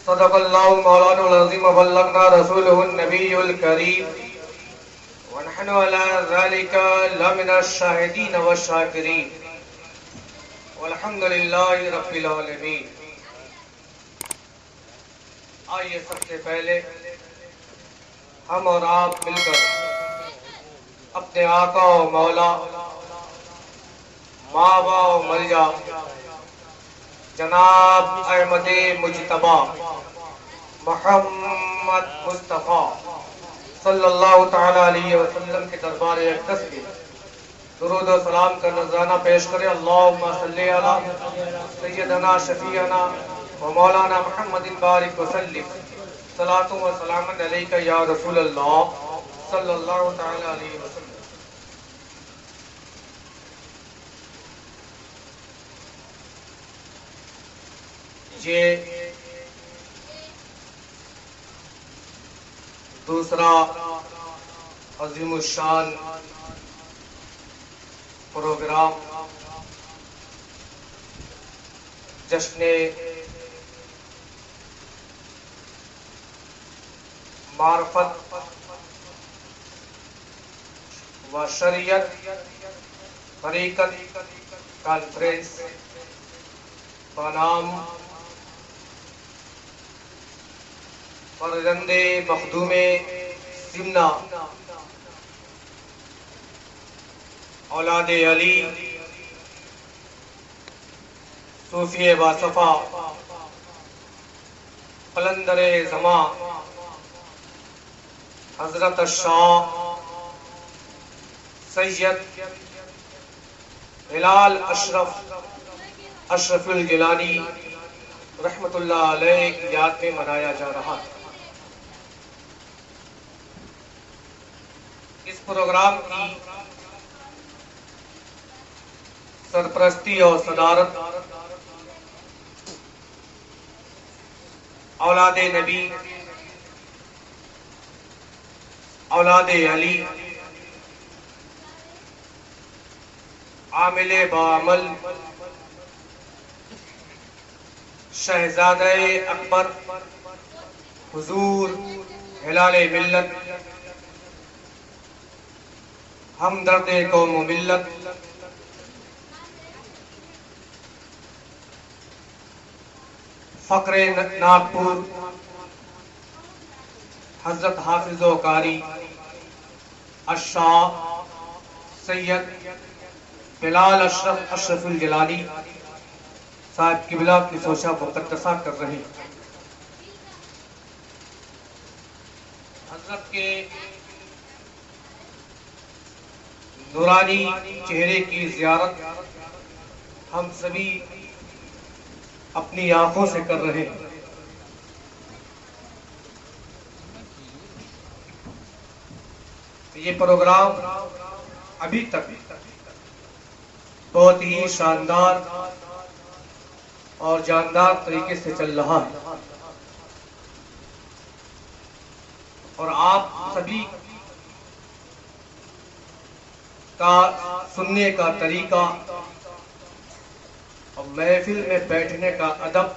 صدق اللہ مولانا العظیم وبلغنا رسوله النبی الکریم ونحن على ذلك لمن الشاہدین والشاکرین والحمد للہ رب العالمین۔ آئیے سب سے پہلے ہم اور آپ مل کر اپنے آقا و مولا ماوا و ملجا جناب احمد مجتبی محمد مصطفیٰ صلی اللہ تعالی علیہ وسلم کے دربار اقدس میں درود و سلام کا نذرانہ پیش کریں۔ اللہم صلی علی سیدنا شفیعنا و مولانا محمد بارک وسلم صلاۃ و سلام علیک یا رسول اللہ صلی اللہ تعالی علیہ وسلم۔ یہ دوسرا عظیم الشان پروگرام جشن معرفت و شریعت طریقت کانفرنس بنام فرزند مخدوم سمنا اولاد علی صوفی باصفا قلندر زماں حضرت الشاہ سید ہلال اشرف الگیلانی رحمت اللہ علیہ کی یاد میں منایا جا رہا ہے۔ اس پروگرام کی سرپرستی اور صدارت اولاد نبی اولاد علی عامل بعمل شہزادہ اکبر حضور ہلال ملت ہمدرد قوم و ملت فقر ناگپور حضرت حافظ و قاری الشاہ سید ہلال اشرف الگیلانی صاحب قبلہ کی سوچا مقدسہ کر رہے ہیں۔ حضرت کے نورانی چہرے کی زیارت ہم سبھی اپنی آنکھوں سے کر رہے ہیں۔ یہ پروگرام ابھی تک بہت ہی شاندار اور جاندار طریقے سے چل رہا ہے، اور آپ سبھی کا سننے کا طریقہ اور محفل میں بیٹھنے کا ادب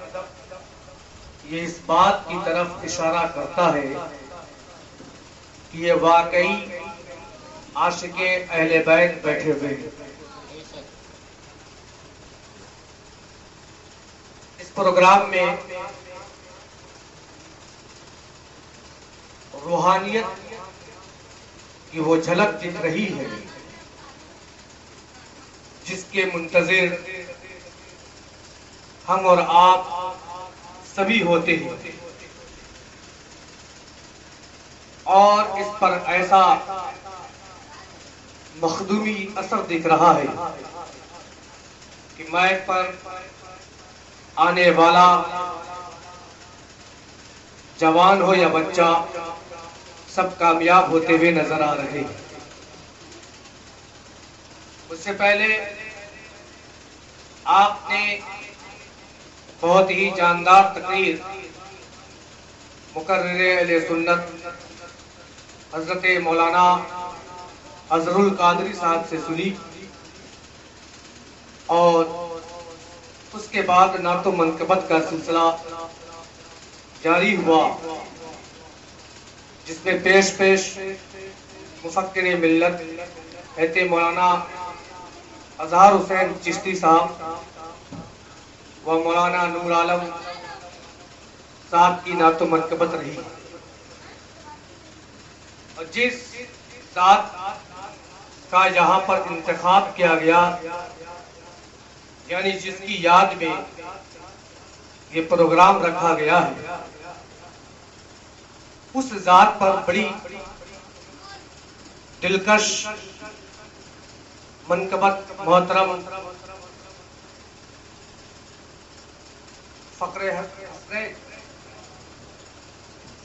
یہ اس بات کی طرف اشارہ کرتا ہے کہ یہ واقعی عاشق اہل بیت بیٹھے ہوئے ہیں۔ اس پروگرام میں روحانیت کی وہ جھلک دکھ رہی ہے جس کے منتظر ہم اور آپ سبھی ہوتے ہیں، اور اس پر ایسا مخدومی اثر دکھ رہا ہے کہ مائک پر آنے والا جوان ہو یا بچہ سب کامیاب ہوتے ہوئے نظر آ رہے ہیں۔ اس سے پہلے آپ نے بہت ہی جاندار تقریر مقرر اہل سنت حضرت مولانا اظہر القادری صاحب سے سنی، اور اس کے بعد نعت و منقبت کا سلسلہ جاری ہوا، جس میں پیش مفکر ملت حضرت مولانا اظہار حسین چشتی صاحب و مولانا نور عالم صاحب کی نعت و منقبت رہی، اور جس ذات کا یہاں پر انتخاب کیا گیا، یعنی جس کی یاد میں یہ پروگرام رکھا گیا ہے، اس ذات پر بڑی دلکش منقبت محترم فقر حسنین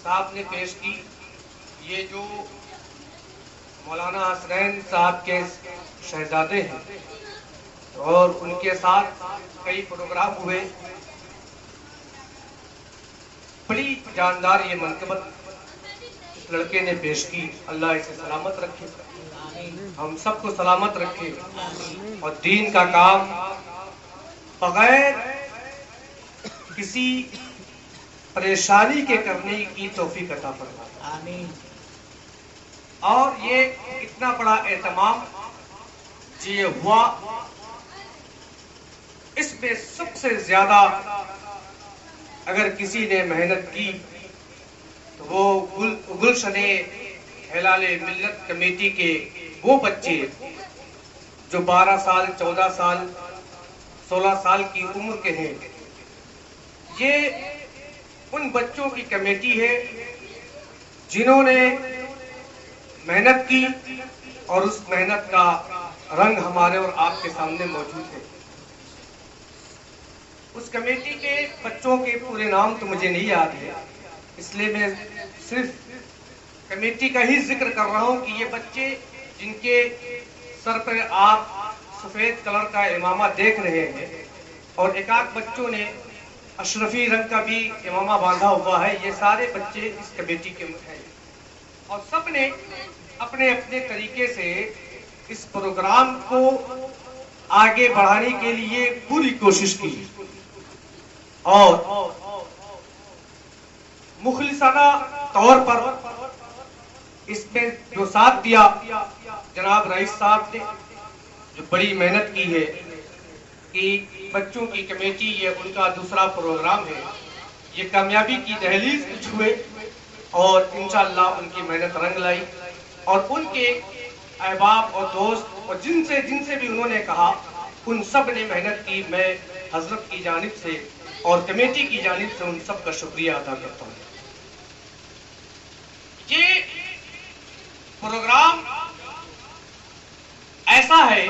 صاحب نے پیش کی۔ یہ جو مولانا حسنین صاحب کے شہزادے ہیں اور ان کے ساتھ کئی پروگرام ہوئے، بڑی جاندار یہ منقبت اس لڑکے نے پیش کی۔ اللہ اسے سلامت رکھے، ہم سب کو سلامت رکھے، اور دین کا کام بغیر کسی پریشانی کے کرنے کی توفیق عطا فرمائے۔ اور یہ اتنا بڑا اہتمام یہ ہوا، اس میں سب سے زیادہ اگر کسی نے محنت کی تو وہ گلشن ہلال ملت کمیٹی کے وہ بچے جو 12 سال 14 سال 16 سال کی عمر کے ہیں، یہ ان بچوں کی کمیٹی ہے جنہوں نے محنت کی، اور اس محنت کا رنگ ہمارے اور آپ کے سامنے موجود ہے۔ اس کمیٹی کے بچوں کے پورے نام تو مجھے نہیں یاد ہے، اس لیے میں صرف کمیٹی کا ہی ذکر کر رہا ہوں کہ یہ بچے جن کے سر پر آپ سفید کلر کا امامہ دیکھ رہے ہیں، اور ایک آدھ بچوں نے اشرفی رنگ کا بھی امامہ باندھا ہوا ہے، یہ سارے بچے اس کمیٹی کے ہیں، اور سب نے اپنے اپنے طریقے سے اس پروگرام کو آگے بڑھانے کے لیے پوری کوشش کی، اور مخلصانہ طور پر اس میں جو ساتھ دیا جناب رئیس صاحب نے، جو بڑی محنت کی ہے کہ بچوں کی کمیٹی یہ ان کا دوسرا پروگرام ہے، یہ کامیابی کی دہلیز پہ چھوئے، اور انشاءاللہ ان کی محنت رنگ لائی، اور ان کے احباب اور دوست اور جن سے بھی انہوں نے کہا، ان سب نے محنت کی۔ میں حضرت کی جانب سے اور کمیٹی کی جانب سے ان سب کا شکریہ ادا کرتا ہوں۔ یہ پروگرام ایسا ہے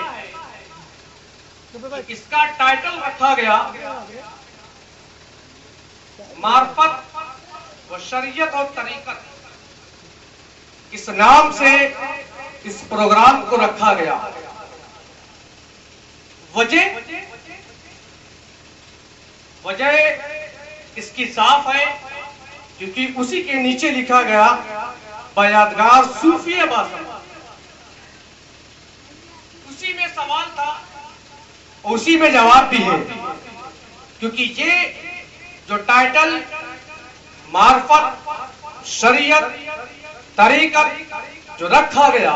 کہ اس کا ٹائٹل رکھا گیا معرفت و شریعت اور طریقت۔ اس نام سے اس پروگرام کو رکھا گیا۔ وجہ اس کی صاف ہے، کیونکہ اسی کے نیچے لکھا گیا بیادگار صوفی باصفا۔ اسی میں سوال تھا، اسی میں جواب بھی ہے، کیونکہ یہ جو ٹائٹل معرفت شریعت طریقت جو رکھا گیا،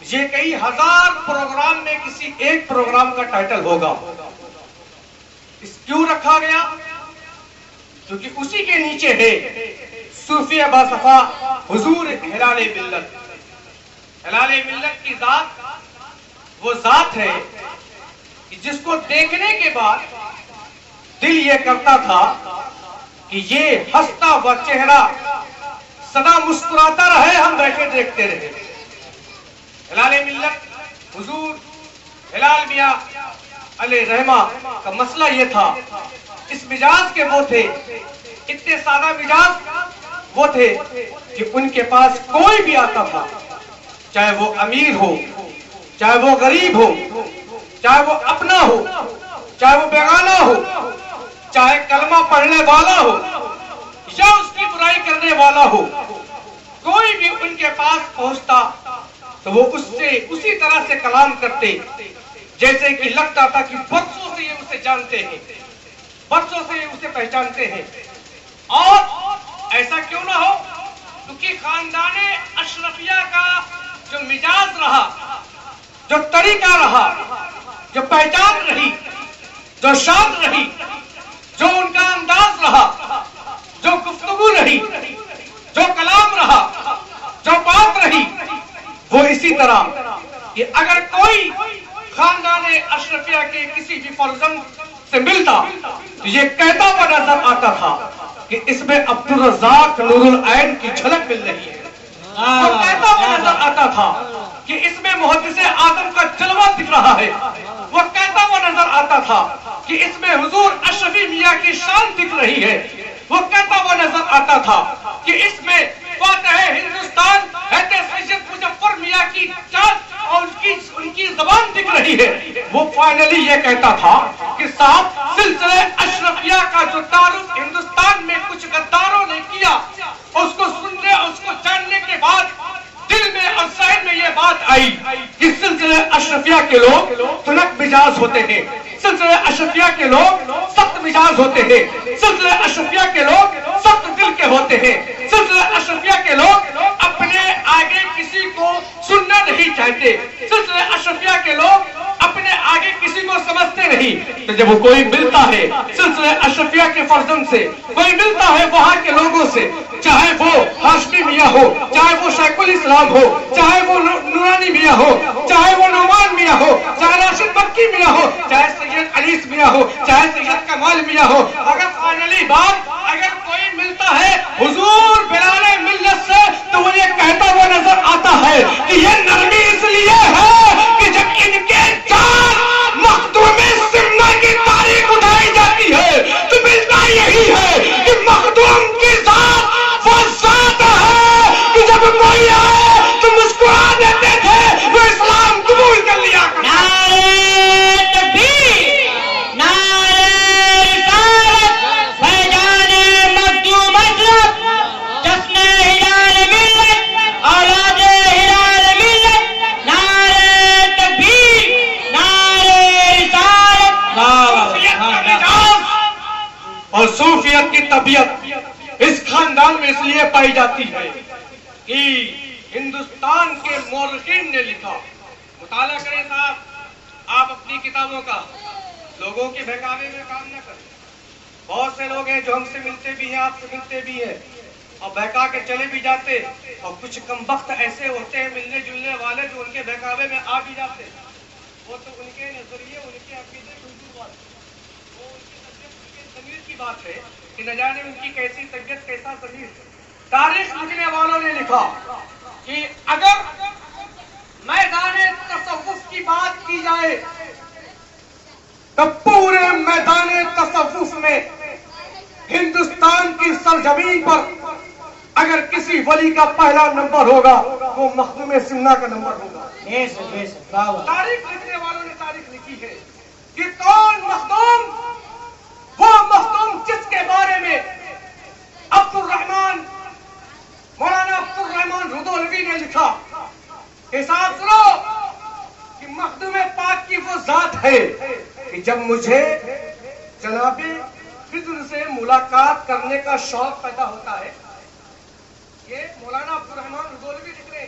یہ کئی ہزار پروگرام میں کسی ایک پروگرام کا ٹائٹل ہوگا۔ اس کیوں رکھا گیا؟ کیونکہ اسی کے نیچے ہے صوفی باصفا حضور ہلال ملت۔ ہلال ملت کی ذات وہ ذات ہے کہ جس کو دیکھنے کے بعد دل یہ کرتا تھا کہ یہ ہنستا ہوا چہرہ سدا مسکراتا رہے، ہم بیٹھے دیکھتے رہے۔ ہلال ملت حضور ہلال میاں علیہ رحمہ کا مسئلہ یہ تھا، اس مزاج کے وہ تھے، اتنے سادہ مزاج وہ تھے کہ ان کے پاس کوئی بھی آتا تھا، چاہے وہ امیر ہو، چاہے وہ غریب ہو، چاہے وہ اپنا ہو، چاہے وہ بیگانہ ہو، چاہے کلمہ پڑھنے والا ہو یا اس کی برائی کرنے والا ہو، کوئی بھی ان کے پاس پہنچتا تو وہ اس سے اسی طرح سے کلام کرتے جیسے کہ لگتا تھا کہ برسوں سے یہ اسے جانتے ہیں، برسوں سے یہ اسے پہچانتے ہیں، اور سلیقہ رہا، جو پہچان رہی، جو شان رہی، جو ان کا انداز رہا، جو گفتگو رہی، جو کلام رہا، جو بات رہی، وہ اسی طرح کہ اگر کوئی خاندان اشرفیہ کے کسی بھی فرزند سے ملتا تو یہ کہتا ہوا نظر آتا تھا کہ اس میں عبدالرزاق نور العین کی جھلک مل رہی ہے. وہ کہتا ہوا نظر آتا تھا کہ اس میں محدث اعظم کا جلوہ دکھ رہا ہے. وہ کہتا ہوا نظر آتا تھا کہ اس میں حضور اشرفی میاں کی شان دکھ رہی ہے. وہ کہتا ہوا نظر آتا تھا کہ اس میں فاتح ہندوستان حضرت سید مظفر میاں کی چاند اور ان کی زبان دکھ رہی ہے. وہ فائنلی یہ کہتا تھا کہ صاحب سلسلہ اشرفیہ کا جو تعارف ہندوستان میں کچھ غداروں نے کیا، اس کو سننے اور اس کو جاننے کے بعد دل میں اور ذہن میں یہ بات آئی کہ سلسلہ اشرفیہ کے لوگ تنک مزاج ہوتے ہیں، سلسلہ اشرفیہ کے لوگ سخت مزاج ہوتے ہیں، سلسلہ اشرفیہ کے لوگ سخت دل کے ہوتے ہیں، سلسلہ اشرفیہ کے لوگ اپنے آگے کسی کو سننا نہیں چاہتے، سلسلہ اشرفیہ کے لوگ اپنے آگے کسی کو سمجھتے نہیں. تو جب وہ کوئی ملتا ہے سلسلہ اشرفیہ کے فرزند سے، کوئی ملتا ہے وہاں کے لوگوں سے، چاہے وہ ہاشمی میاں ہو، چاہے وہ شیخ الاسلام ہو، چاہے وہ نورانی میاں ہو، چاہے وہ نعمان میاں ہو، چاہے راشد مکی میاں ہو، چاہے سید انیس میاں ہو، چاہے سید کمال میاں ہو، اگر فائنلی بات اگر کوئی ملتا ہے حضور بلال ملت سے تو وہ یہ کہتا ہوا نظر آتا ہے کہ یہ نرمی اس لیے ہے کہ جب ان کے چار مخدوم سمنا کی تاریخ اٹھائی جاتی ہے تو ملتا یہی ہے کہ مخدوم کی ذات وہ ذات ہے کہ جب کوئی آئے تو مسکرا دیتے تھے، وہ اسلام قبول کر لیا کرتے. اور صوفیت کی طبیعت اس خاندان میں اس لیے پائی جاتی ہے کہ ہندوستان کے مورخین نے لکھا. مطالعہ کریں صاحب آپ اپنی کتابوں کا، لوگوں کے بہکاوے میں کام نہ کریں. بہت سے لوگ ہیں جو ہم سے ملتے بھی ہیں، آپ سے ملتے بھی ہیں اور بہکا کے چلے بھی جاتے، اور کچھ کمبخت ایسے ہوتے ہیں ملنے جلنے والے جو ان کے بہکاوے میں آ بھی جاتے. وہ تو ان کے نظریے، ان کے عقیدے کی بات ہے کہ نہ جانے ان کی کیسی طبیعت، کیسا ضمیر. تاریخ لکھنے والوں نے لکھا کہ اگر میدان تصوف کی بات کی جائے تو پورے میدان تصوف میں ہندوستان کی سرزمین پر اگر کسی ولی کا پہلا نمبر ہوگا وہ مخدوم سمنا کا نمبر ہوگا. تاریخ لکھنے والوں نے تاریخ لکھی ہے کہ کون مخدوم، وہ مخدوم جس کے بارے میں مولانا عبدالرحمان رودولوی نے لکھا کہ صاحب سنو کہ مخدوم پاک کی وہ ذات ہے کہ جب مجھے جناب خضر سے ملاقات کرنے کا شوق پیدا ہوتا ہے. یہ مولانا عبدالرحمان رودولوی لکھ رہے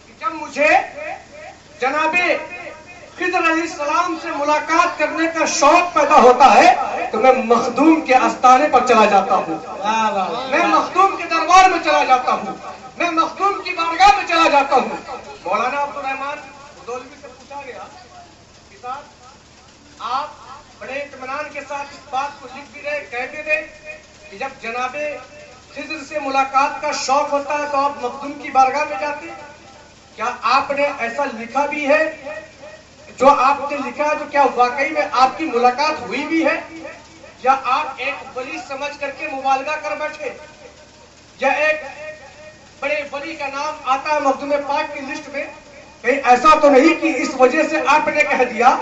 کہ جب مجھے جناب خضر علیہ السلام سے ملاقات کرنے کا شوق پیدا ہوتا ہے تو میں مخدوم کے آستانے پر چلا جاتا ہوں، میں مخدوم کے دربار میں چلا جاتا ہوں، میں مخدوم کی بارگاہ میں چلا جاتا ہوں. مولانا عبدالرحمان رودولوی سے پوچھا گیا کہ صاحب آپ بڑے اطمینان کے ساتھ اس بات کو لکھ بھی رہے، کہہ بھی رہے کہ جب جناب خضر سے ملاقات کا شوق ہوتا ہے تو آپ مخدوم کی بارگاہ میں جاتے ہیں. کیا آپ نے ایسا لکھا بھی ہے؟ جو آپ نے لکھا ہے تو کیا واقعی میں آپ کی ملاقات ہوئی بھی ہے، یا آپ ایک ولی سمجھ کر کے مبالغہ کر بیٹھے، یا ایک بڑے ولی کا نام آتا ہے مخدوم پاک کی لسٹ میں، کہیں ایسا تو نہیں کہ اس وجہ سے آپ نے کہہ دیا؟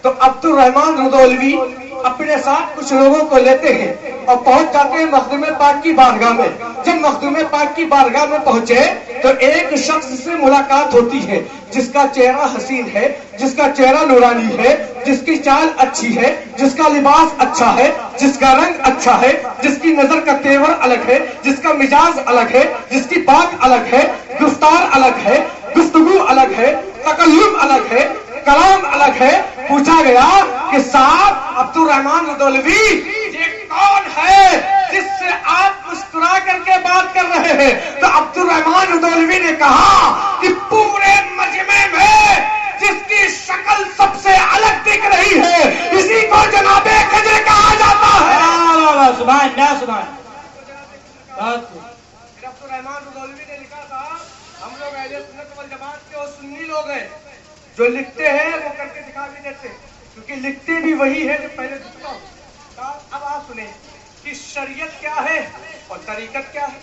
تو عبدالرحمان رودولوی اپنے ساتھ کچھ لوگوں کو لیتے ہیں اور پہنچ جاتے ہیں مخدوم پاک کی بارگاہ میں. جب مخدوم پاک کی بارگاہ میں پہنچے تو ایک شخص سے ملاقات ہوتی ہے جس کا چہرہ حسین ہے، جس کا چہرہ نورانی ہے، جس کی چال اچھی ہے، جس کا لباس اچھا ہے، جس کا رنگ اچھا ہے، جس کی نظر کا تیور الگ ہے، جس کا مزاج الگ ہے، جس کی بات الگ ہے، گفتار الگ ہے، گفتگو الگ ہے، تکلم الگ ہے، کلام الگ ہے. پوچھا گیا کہ صاحب عبد الرحمان ندولوی یہ کون ہے جس سے آپ مسکرا کر کے بات کر رہے ہیں؟ تو عبد الرحمان ندولوی نے کہا کہ پورے مجمع میں جس کی شکل سب سے الگ دکھ رہی ہے اسی کو جناب خضر کہا جاتا ہے. سبحان اللہ سبحان. عبد الرحمان ندولوی نے لکھا تھا ہم لوگ اہل سنت والجماعت کے اور سنی لوگ ہیں جو لکھتے ہیں وہ کر کے دکھا بھی دیتے ہیں کیونکہ لکھتے بھی وہی ہے جو پہلے لکھتا ہوں. اب آپ سنیں کہ شریعت کیا ہے اور طریقت کیا ہے,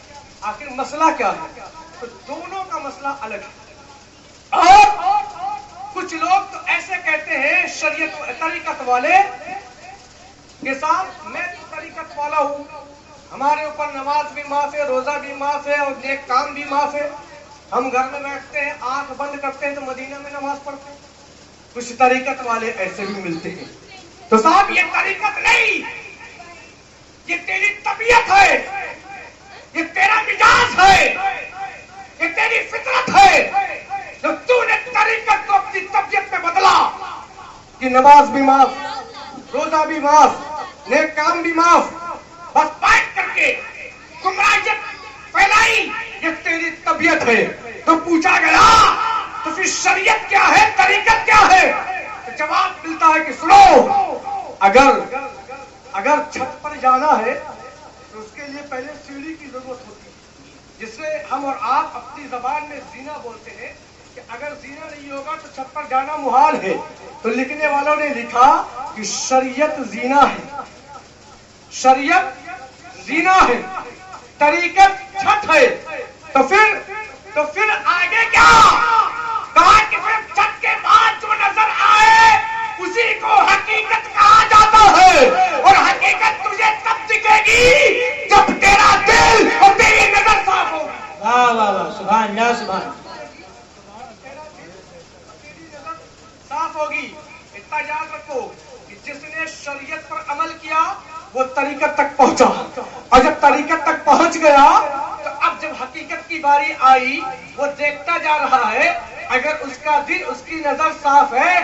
آخر مسئلہ کیا ہے. تو دونوں کا مسئلہ الگ ہے. اور کچھ لوگ تو ایسے کہتے ہیں شریعت طریقت والے کے ساتھ میں تو طریقت والا ہوں, ہمارے اوپر نماز بھی معاف ہے, روزہ بھی معاف ہے اور نیک کام بھی معاف ہے, ہم گھر میں بیٹھتے ہیں آنکھ بند کرتے ہیں تو مدینہ میں نماز پڑھتے ہیں. کچھ طریقت والے ایسے بھی ملتے ہیں. تو صاحب یہ طریقت نہیں, یہ تیری طبیعت ہے, یہ تیرا مزاج ہے, یہ تیری فطرت ہے جو تو نے طریقت کو اپنی طبیعت میں بدلا کہ نماز بھی معاف, روزہ بھی معاف, نیک کام بھی معاف, بس بیٹھ کر کے گمراہیت پھیلائی, یہ تیری طبیعت ہے. تو پوچھا گیا تو پھر شریعت کیا ہے, طریقت کیا ہے؟ تو جواب ملتا ہے کہ سنو, اگر چھت پر جانا ہے تو اس کے لیے پہلے سیڑھی کی ضرورت ہوتی ہے جس سے ہم اور آپ اپنی زبان میں زینا بولتے ہیں کہ اگر زینا نہیں ہوگا تو چھت پر جانا محال ہے. تو لکھنے والوں نے لکھا کہ شریعت زینا ہے, شریعت زینا ہے, طریقت چھت ہے. تو پھر آگے کیا کہا کہ پھر چھت کے بعد جو نظر آئے اسی کو حقیقت کہا جاتا ہے, اور حقیقت تجھے تب دکھے گی جب تیرا دل اور تیری نظر صاف ہوگی. واہ واہ واہ سبحان اللہ سبحان. تیری نظر صاف ہوگی. اتنا یاد رکھو کہ جس نے شریعت پر عمل کیا وہ طریقت تک پہنچا, اور جب طریقت تک پہنچ گیا تو اب جب حقیقت کی باری آئی وہ دیکھتا جا رہا ہے. اگر اس کا دل, اس کی نظر صاف ہے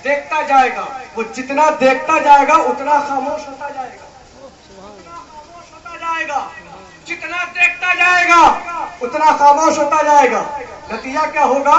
دیکھتا جائے گا, وہ جتنا دیکھتا جائے گا اتنا خاموش ہوتا جائے گا, اتنا خاموش ہوتا جائے گا, جتنا دیکھتا جائے گا اتنا خاموش ہوتا جائے گا. نتیجہ کیا ہوگا,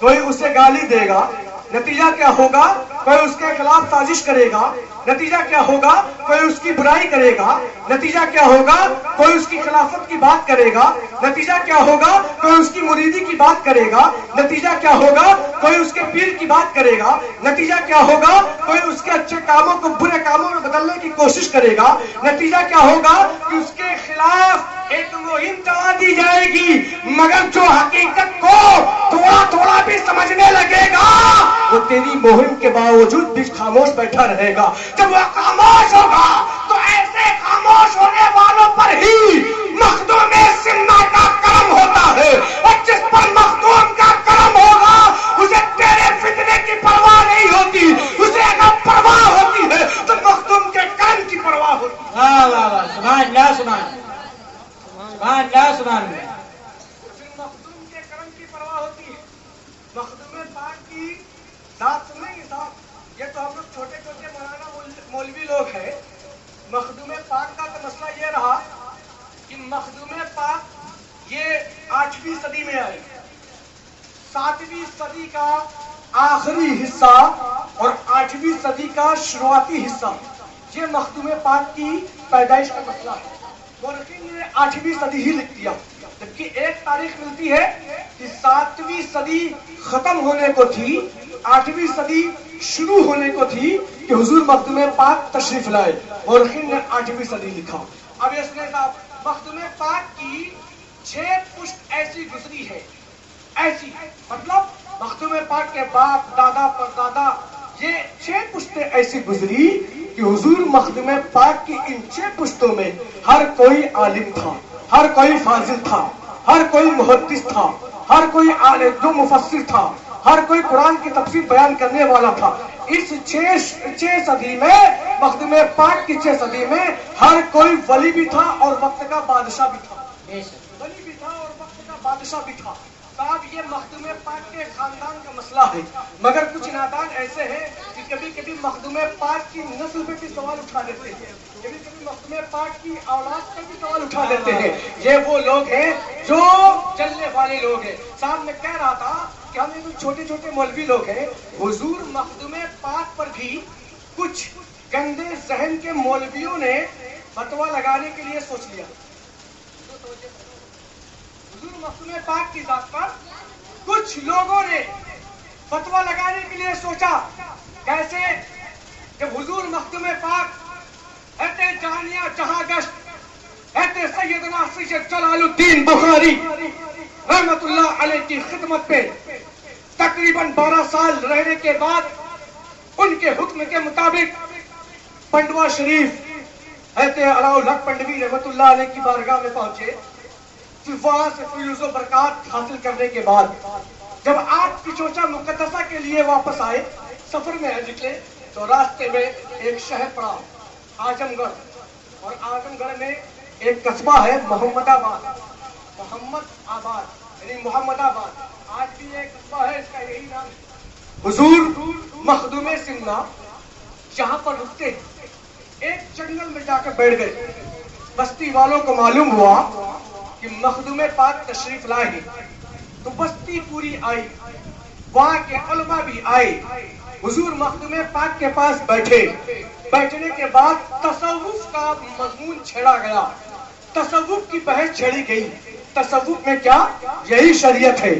کوئی اسے گالی دے گا, نتیجہ کیا ہوگا کوئی اس کے خلاف سازش کرے گا, نتیجہ کیا ہوگا کوئی اس کی برائی کرے گا, نتیجہ کیا ہوگا کوئی اس کی خلافت کی بات کرے گا, نتیجہ کیا ہوگا کوئی اس کی مریدی کی بات کرے گا, نتیجہ کیا ہوگا کوئی اس کے پیر کی بات کرے گا, نتیجہ کیا ہوگا کوئی اس کے اچھے کاموں کو برے کاموں میں بدلنے کی کوشش کرے گا, نتیجہ کیا ہوگا کہ اس کے خلاف ایک مہم چلا دی جائے گی. مگر جو حقیقت کو تھوڑا تھوڑا بھی سمجھنے لگے گا وہ تیری مہم کے باوجود بھی خاموش بیٹھا رہے گا. جب وہ خاموش ہوگا تو ایسے خاموش ہونے والوں پر ہی مخدوم سنہ کا کرم ہوتا ہے, اور جس پر مخدوم کا کرم ہوگا اسے تیرے فتنے کی پرواہ نہیں ہوتی, اسے اگر پرواہ ہوتی ہے تو مخدوم کے کرم کی پرواہ ہوتی ہے. واہ واہ واہ سبحان اللہ سبحان سبحان اللہ سبحان. پھر مخدوم کے کرم کی پرواہ ہوتی ہے. مخدوم پاک کی ذات سنیں گے صاحب, یہ تو ہم لوگ چھوٹے چھوٹے مولانا مولوی لوگ ہیں. مخدوم پاک کا تو مسئلہ یہ رہا کہ مخدوم پاک یہ 8ویں صدی میں آئے, 7ویں صدی کا آخری حصہ اور 8ویں صدی کا شروعاتی حصہ, یہ مخدوم پاک کی پیدائش کا مسئلہ ہے. مورخین نے 8ویں صدی ہی لکھ دیا, جبکہ ایک تاریخ ملتی ہے کہ 7ویں صدی ختم ہونے کو تھی, 8ویں صدی شروع ہونے کو تھی کہ حضور مخدوم پاک تشریف لائے. مورخین نے 8ویں صدی لکھا. اب یہ سنیں صاحب, مخدوم پاک کی 6 پشت ایسی گزری ہے, ایسی مطلب مخدوم پاک کے باپ دادا پردادا یہ 6 پشتیں ایسی گزری کہ حضور مخدوم پاک کی ان 6 پشتوں میں ہر کوئی عالم تھا, ہر کوئی فاضل تھا, ہر کوئی محدث تھا, ہر کوئی جو مفسر تھا, ہر کوئی قرآن کی تفسیر بیان کرنے والا تھا. اس 6 صدی میں مخدوم پاک کی 6 صدی میں ہر کوئی ولی بھی تھا اور وقت کا بادشاہ بھی تھا, ولی بھی تھا اور وقت کا بادشاہ بھی تھا. صاحب یہ مخدوم پاک کے خاندان کا مسئلہ ہے، مگر کچھ نادان ایسے ہیں کہ کبھی کبھی مخدوم پاک کی نسل پہ بھی سوال اٹھا دیتے ہیں، کبھی کبھی مخدوم پاک کی اولاد پہ بھی سوال اٹھا دیتے ہیں۔ یہ وہ لوگ ہیں جو چلنے والے لوگ ہیں۔ صاحب میں کہہ رہا تھا کہ ہم ایک چھوٹے چھوٹے مولوی لوگ ہیں، حضور مخدوم پاک پر بھی کچھ گندے ذہن کے مولویوں نے فتویٰ لگانے کے لیے سوچ لیا۔ حضور مخدوم پاک کی ذات پر کچھ لوگوں نے فتویٰ لگانے کے لیے سوچا۔ کیسے؟ جب حضور مخدوم پاک اہتے جانیہ جہاں گشت اہتے سیدنا سید جلال الدین بخاری رحمت اللہ علیہ کی خدمت پہ تقریباً 12 سال رہنے کے بعد ان کے حکم کے مطابق پنڈوا شریف اہتے علاؤ الحق پنڈوی رحمت اللہ علیہ کی بارگاہ میں پہنچے۔ وہاں سے فیوز و برکات حاصل کرنے کے بعد جب آپ کی چوچا مقدسہ کے لیے واپس آئے، سفر میں نکلے تو راستے میں ایک شہر پڑا اعظم گڑھ، اور اعظم گڑھ میں ایک قصبہ ہے محمد آباد، محمد آباد یعنی محمد آباد، آج بھی ایک قصبہ ہے، اس کا یہی نام ہے۔ حضور مخدوم سمنا جہاں پر رکتے ایک جنگل میں جا کے بیٹھ گئے۔ بستی والوں کو معلوم ہوا کہ مخدوم پاک تشریف لائے ہیں، تو بستی پوری آئی، وہاں کے علماء بھی آئے، حضور مخدوم پاک کے پاس بیٹھے۔ بیٹھنے کے بعد تصوف کا مضمون چھیڑا گیا، تصوف کی بحث چھیڑی گئی۔ تصوف میں کیا؟ یہی شریعت ہے،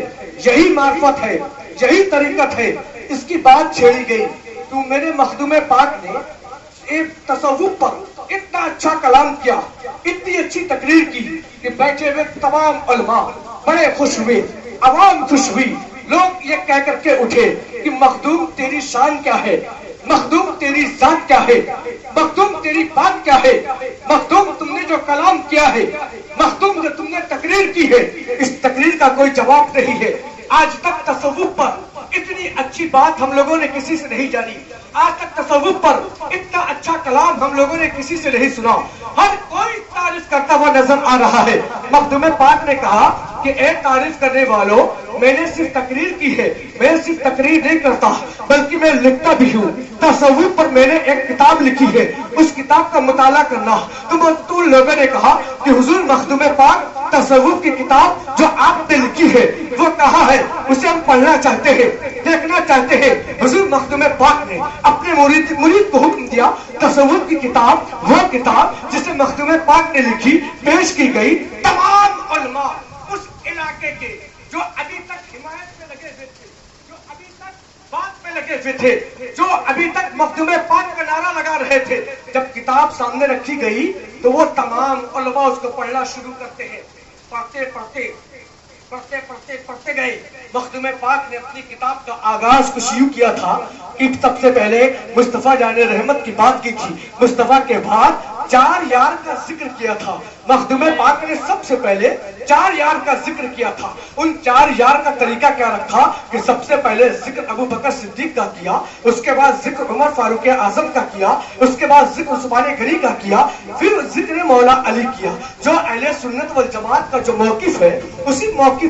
یہی معرفت ہے، یہی طریقت ہے، اس کی بات چھیڑی گئی۔ تو میرے مخدوم پاک نے ایک تصوف پر اتنا اچھا کلام کیا، اتنی اچھی تقریر کی کہ بیٹھے ہوئے تمام علماء بڑے خوش ہوئے، عوام خوش ہوئی۔ لوگ یہ کہہ کر کے اٹھے کہ مخدوم تیری شان کیا ہے، مخدوم تیری ذات کیا ہے، مخدوم تیری بات کیا ہے، مخدوم تم نے جو کلام کیا ہے، مخدوم جو تم نے تقریر کی ہے، اس تقریر کا کوئی جواب نہیں ہے۔ آج تک تصوف پر اتنی اچھی بات ہم لوگوں نے کسی سے نہیں جانی، آج تک تصوف پر اتنا اچھا کلام ہم لوگوں نے کسی سے نہیں سنا، ہر کوئی تعریف کرتا ہوا نظر آ رہا ہے۔ مخدوم پاک نے کہا کہ اے تعریف کرنے والوں، میں نے صرف تقریر کی ہے، میں صرف تقریر نہیں کرتا بلکہ میں لکھتا بھی ہوں۔ تصوف پر میں نے ایک کتاب لکھی ہے، اس کتاب کا مطالعہ کرنا۔ تو لوگوں نے کہا کہ حضور مخدوم پاک تصوف کی کتاب جو آپ نے لکھی ہے وہ کہاں ہے، اسے ہم پڑھنا چاہتے ہیں، دیکھنا چاہتے ہیں۔ حضور مخدوم پاک نے اپنے مرید کو حکم دیا، تصوف کی کتاب، وہ کتاب جسے مخدوم پاک نے لکھی، پیش کی گئی۔ تمام علماء اس علاقے کے جو ابھی تک حمایت میں لگے ہوئے تھے، جو ابھی تک بات میں لگے ہوئے تھے، جو ابھی تک مخدوم پاک کا نعرہ لگا رہے تھے، جب کتاب سامنے رکھی گئی تو وہ تمام علماء اس کو پڑھنا شروع کرتے ہیں۔ پڑھتے گئے۔ مخدوم پاک نے اپنی کتاب کا آغاز کچھ یوں کیا تھا کہ سب سے پہلے مصطفیٰ جان رحمت کی بات کی تھی، مصطفیٰ کے بعد 4 یار کا ذکر کیا تھا۔ مخدوم پاک نے سب سے پہلے 4 یار کا ذکر کیا تھا۔ ان 4 یار کا طریقہ کیا رکھا کہ سب سے پہلے ذکر ابو بکر صدیق کا کیا، اس کے بعد ذکر عمر فاروق اعظم کا کیا، اس کے بعد ذکر عثمان غنی کا کیا، پھر ذکر مولا علی کیا۔ جو اہل سنت والجماعت کا جو موقف ہے، اسی موقف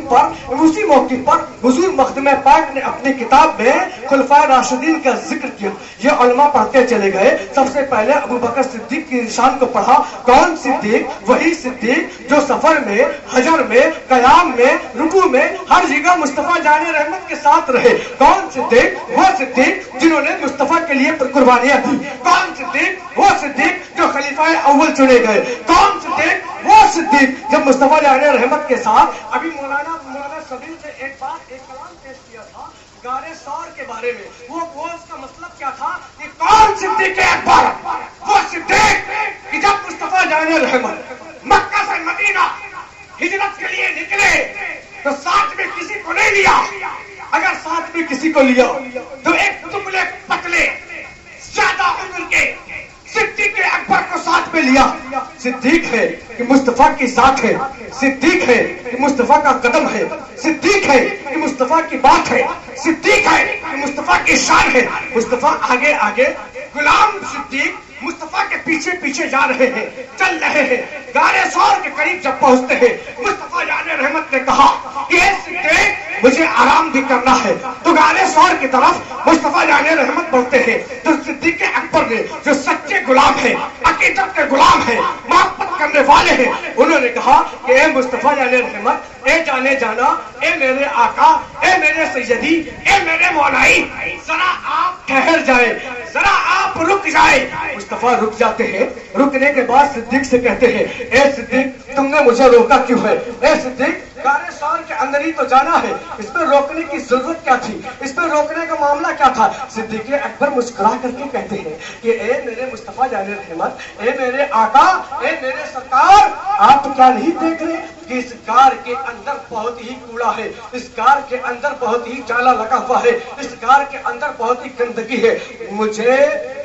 پر حضور مخدوم پاک نے اپنی کتاب میں خلفائے راشدین کا ذکر کیا۔ یہ علماء پڑھتے چلے گئے۔ سب سے پہلے ابو بکر صدیق کی شان کو پڑھا۔ کون صدیق؟ وہی صدیق جو سفر میں، حجر میں، قیام میں، رکوع میں ہر جگہ مصطفیٰ جان رحمت کے ساتھ رہے۔ کون صدیق؟ وہ صدیق جنہوں نے مصطفیٰ کے لیے قربانیاں دی۔ کون صدیق؟ وہ صدیق جو خلیفہ اول چنے گئے۔ کون صدیق؟ وہ صدیق جب مصطفیٰ جان رحمت کے ساتھ۔ ابھی مولانا سبیل سے ایک کلام پیش کیا تھا غارِ ثور کے بارے میں۔ وہ اس کا مطلب کیا تھا کہ کون صدیق اکبر؟ وہ صدیق کہ جب مصطفیٰ جان رحمت مکہ سے مدینہ ہجرت کے لیے نکلے تو ساتھ میں کسی کو نہیں لیا، اگر ساتھ میں کسی کو لیا تو ایک دبلے پتلے زیادہ عمر کے صدیق اکبر کو ساتھ میں لیا۔ صدیق ہے کہ مصطفیٰ کی ذات ہے، صدیق ہے کہ مصطفیٰ کا قدم ہے، صدیق ہے کہ مصطفیٰ کی بات ہے، صدیق ہے کہ مصطفیٰ کی شان ہے۔ مصطفیٰ آگے آگے، غلام صدیق مصطفیٰ کے پیچھے پیچھے جا رہے ہیں، چل رہے ہیں۔ غارِ ثور کے قریب جب پہنچتے ہیں، مصطفیٰ جان رحمت نے کہا کہ اے صدیق آرام بھی کرنا ہے تو غار ثور کی طرف مصطفیٰ جان رحمت بڑھتے ہیں. تو صدیق اکبر نے جو سچے غلام ہیں، عقیدت کے غلام ہیں، محبت کرنے والے ہیں، انہوں نے کہا کہ اے مصطفیٰ جان رحمت، اے جانے جانا، اے میرے آقا، اے میرے سیدی، اے میرے مولائی، ذرا آپ ٹھہر جائیں، ذرا آپ رک جائیں. مصطفیٰ رک جاتے ہیں. رکنے کے بعد صدیق سے کہتے ہیں اے صدیق تم نے مجھے روکا کیوں ہے؟ اے صدیق غار ثور کے اندر ہی تو جانا ہے، اس پہ روکنے کی ضرورت کیا تھی؟ اس پہ روکنے کا معاملہ کیا تھا؟ صدیق اکبر مسکرا کر کے کہتے ہیں کہ اے میرے مصطفیٰ جان رحمت، اے میرے آقا، اے میرے سرکار، آپ کیا نہیں دیکھ رہے کہ اس غار کے اندر بہت ہی کوڑا ہے، اس غار کے اندر بہت ہی جالا لگا ہوا ہے، اس غار کے اندر بہت ہی گندگی ہے. مجھے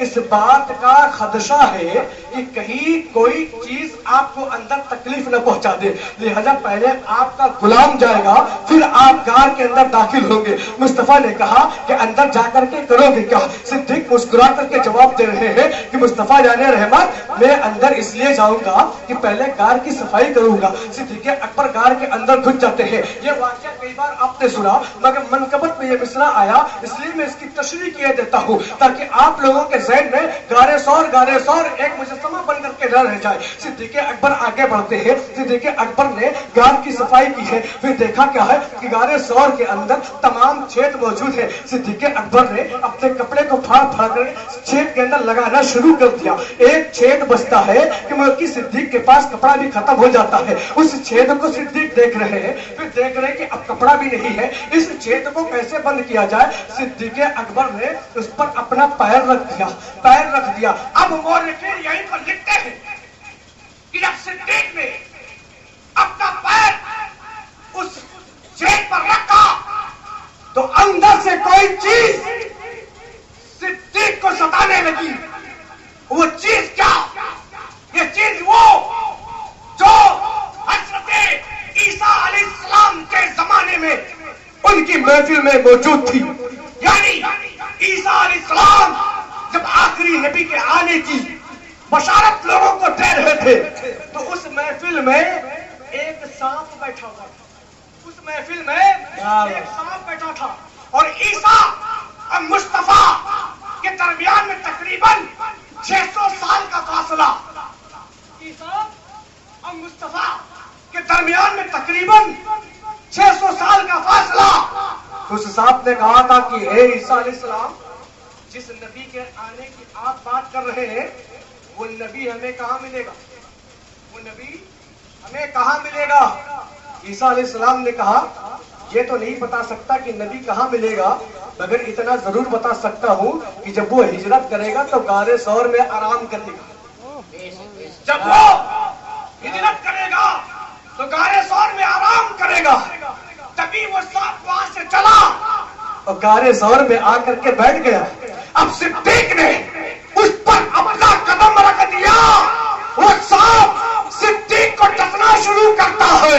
اس بات کا خدشہ ہے کہ کہیں کوئی چیز آپ کو اندر تکلیف نہ پہنچا دے، لہذا پہلے آپ کا غلام جائے گا، پھر آپ غار کے اندر داخل ہوں گے. مصطفیٰ نے کہا کہ اندر جا کر کے کرو گے کیا؟ صدیق مسکرا کر کے جواب دے رہے ہیں کہ مصطفیٰ جان رحمت، میں اندر اس لیے جاؤں گا کہ پہلے غار کی صفائی کروں گا. صدیق اکبر غار کے اندر گھس جاتے ہیں. یہ واقعہ کئی بار آپ نے سنا، مگر منقبت میں یہ مصرع آیا، اس لیے میں اس کی تشریح کیے دیتا ہوں تاکہ آپ لوگوں کے ذہن میں غار ثور ایک مجسمہ بن کر کے نہ رہ جائے. صدیق اکبر آگے بڑھتے ہیں. صدیق اکبر نے غار کی صفائی کی ہے، پھر دیکھا کیا ہے کہ غار ثور کے اندر تمام چھید موجود ہیں. صدیق اکبر نے اپنے کپڑے کو پھاڑ پھاڑ کر چھید کے اندر لگانا شروع کر دیا. ایک چھید بچتا ہے کہ ملکی صدیق کے پاس کپڑا بھی ختم ہو جاتا ہے. اس چھید کو صدیق دیکھ رہے ہیں، پھر دیکھ رہے ہیں کہ اب کپڑا بھی نہیں ہے، اس چھید کو کیسے بند کیا جائے. صدیق اکبر نے اس پر اپنا پیر رکھ دیا. اب مورخین یہیں پر لکھتے ہیں کہ جب صدیق نے اپنا پیر اس چھید پر رکھا تو اندر سے کوئی چیز صدیق کو ستانے لگی. وہ چیز کیا؟ یہ چیز وہ جو حضرت عیسیٰ علیہ السلام کے زمانے میں ان کی محفل میں موجود تھی. یعنی عیسیٰ علیہ السلام جب آخری نبی کے آنے کی بشارت لوگوں کو دے رہے تھے تو اس محفل میں ایک سانپ بیٹھا ہوا تھا. اس محفل میں ایک سانپ بیٹھا تھا اور عیسیٰ اور مصطفیٰ کے درمیان میں تقریباً 600 سال کا فاصلہ. عیسیٰ اور مصطفیٰ کے درمیان میں تقریباً 600 سال کا فاصلہ. اس سانپ نے کہا تھا کہ اے عیسیٰ علیہ السلام، جس نبی کے آنے کی آپ بات کر رہے ہیں وہ نبی ہمیں کہاں ملے گا؟ وہ نبی ہمیں کہاں ملے گا؟ عیسیٰ علیہ السلام نے کہا یہ تو نہیں بتا سکتا کہ نبی کہاں ملے گا، مگر اتنا ضرور بتا سکتا ہوں کہ جب وہ ہجرت کرے گا تو غار ثور میں آرام کرے گا. جب وہ ہجرت کرے گا تو غار ثور میں آرام کرے گا. تبھی وہ سانپ وہاں سے چلا اور غار ثور میں آ کر کے بیٹھ گیا. اب صدیق نے اس پر اپنا قدم رکھ دیا. وہ سانپ صدیق کو ڈسنا شروع کرتا ہے،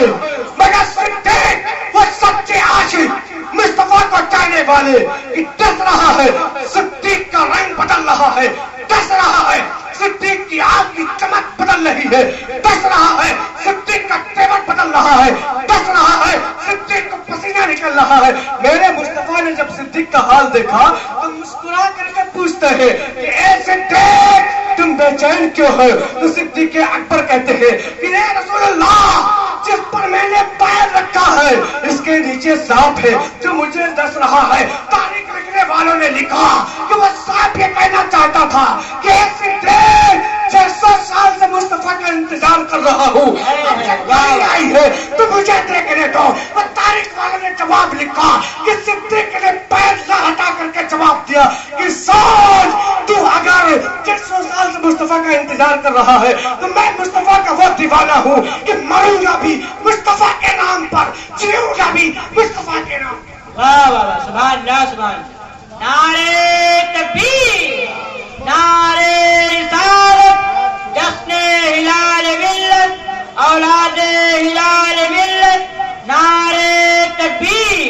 مگر صدیق وہ سچے عاشق مصطفیٰ کو چاہنے والے کہ ڈس رہا ہے. صدیق کا رنگ بدل رہا ہے، ڈس رہا ہے. صدیق کی آنکھ کی چمک بدل رہی ہے، ڈس رہا ہے. صدیق کا تیور بدل رہا ہے، ڈس رہا ہے. صدیق کو پسینہ نکل رہا ہے. میرے مصطفیٰ نے جب صدیق کا حال دیکھا تو مسکرا کر کے پوچھتے ہیں کہ اے صدیق تم بے چین کیوں ہو؟ تو صدیق اکبر کہتے ہیں کہ اے رسول اللہ، جس پر میں نے پیر رکھا ہے اس کے نیچے سانپ ہے جو مجھے ڈس رہا ہے. تاریخ لکھنے والوں نے لکھا کہ وہ سانپ یہ کہنا چاہتا تھا کہ اے صدیق 600 سال سے مصطفیٰ کا انتظار کر رہا ہوں، اب جب گاڑی آئی ہے تو مجھے دیکھنے دو. اور تاریخ والوں نے جواب لکھا کہ صدیق نے پیر سے ہٹا کر کے جواب دیا کہ سوچ تو اگر 600 سال سے مصطفیٰ کا انتظار کر رہا ہے تو میں مصطفیٰ کا وہ دیوانہ ہوں کہ مروں گا بھی مصطفیٰ کے نام پر، جیوں گا بھی مصطفیٰ کے نام پر. واہ واہ واہ، سبحان اللہ سبحان اللہ. نعرے تکبیر، نعرے رسالت، جشن ہلال ملت، اولاد ہلال ملت، نعرے تکبیر،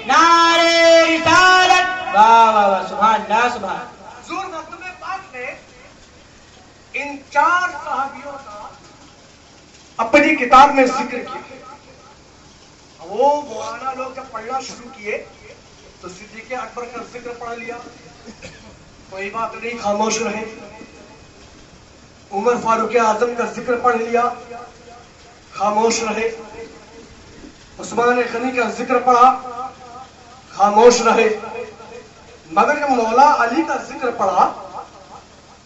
نعرے رسالت. واہ واہ واہ، سبحان اللہ سبحان اللہ. حضور مخدوم پاک نے ان 4 صحابیوں کا اپنی کتاب میں ذکر کیا. وہ مولانا لوگ جب پڑھنا شروع کیے تو صدیق اکبر کا ذکر پڑھ لیا، کوئی بات نہیں، خاموش رہے۔ عمر فاروق اعظم کا ذکر پڑھ لیا، خاموش رہے۔ عثمان غنی کا ذکر پڑھا، خاموش رہے۔ مگر جب مولا علی کا ذکر پڑھا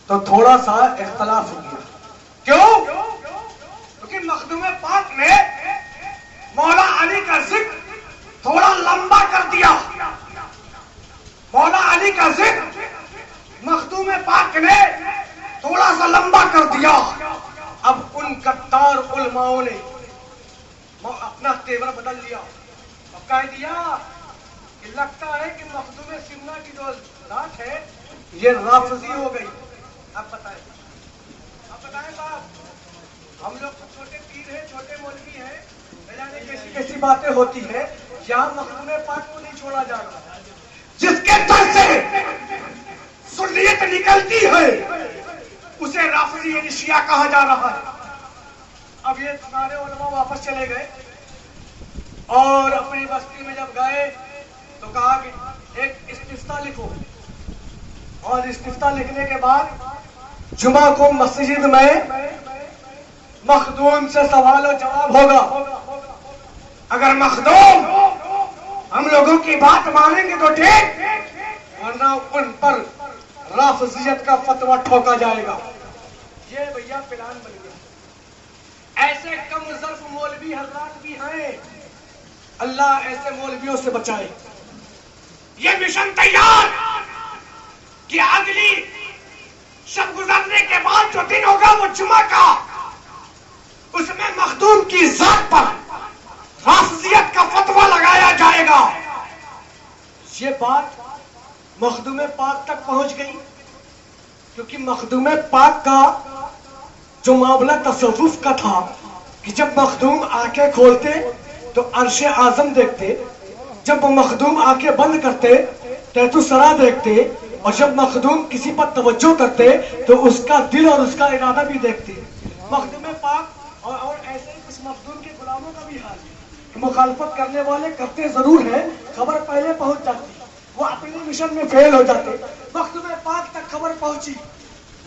تو تھوڑا سا اختلاف ہو گیا۔ کیوں؟ کیونکہ مخدوم پاک نے مولا علی کا ذکر تھوڑا لمبا کر دیا۔ مولا علی کا ذکر مخدوم پاک نے تھوڑا سا لمبا کر دیا۔ اب ان کتار علماؤں نے اپنا تیور بدل لیا، اب کہہ دیا کہ لگتا ہے کہ مخدوم سمنا کی جو ذات ہے یہ رافضی ہو گئی۔ اب بتائیں صاحب، ہم لوگ تو چھوٹے پیر ہیں، چھوٹے مولوی ہیں، نہ جانے کیسی کیسی باتیں ہوتی ہیں، یہاں مخدوم پاک کو نہیں چھوڑا جا رہا۔ جس کے در سے سنیت نکلتی ہے اسے رافضی یعنی شیعہ کہا جا رہا ہے۔ اب یہ سارے علماء واپس چلے گئے اور اپنی بستی میں جب گئے تو کہا کہ ایک استفتاء لکھو، اور استفتاء لکھنے کے بعد جمعہ کو مسجد میں مخدوم سے سوال و جواب ہوگا۔ اگر مخدوم ہم لوگوں کی بات مانیں گے تو ٹھیک، ورنہ ان پر رافضیت کا فتویٰ ٹھوکا جائے گا۔ یہ بھیا پلان بن گیا۔ ایسے کم ظرف مولوی حضرات بھی ہیں، اللہ ایسے مولویوں سے بچائے۔ یہ مشن تیار کہ اگلی شب گزرنے کے بعد جو دن ہوگا وہ جمعہ کا، اس میں مخدوم کی ذات پر رافضیت کا فتویٰ لگایا جائے گا۔ یہ بات مخدوم پاک تک پہنچ گئی، کیونکہ مخدوم پاک کا جو معاملہ تصوف کا تھا کہ جب مخدوم آنکھیں کھولتے تو عرش اعظم دیکھتے، جب وہ مخدوم آنکھیں بند کرتے تحت الثری دیکھتے، اور جب مخدوم کسی پر توجہ کرتے تو اس کا دل اور اس کا ارادہ بھی دیکھتے۔ مخدوم پاک اور ایسے ہی کچھ مخدوم کے غلاموں کا بھی حال ہے، مخالفت کرنے والے کرتے ضرور ہیں، خبر پہلے پہنچ جاتی، وہ اپنے مشن میں فیل ہو جاتے۔ مخدوم پاک تک خبر پہنچی،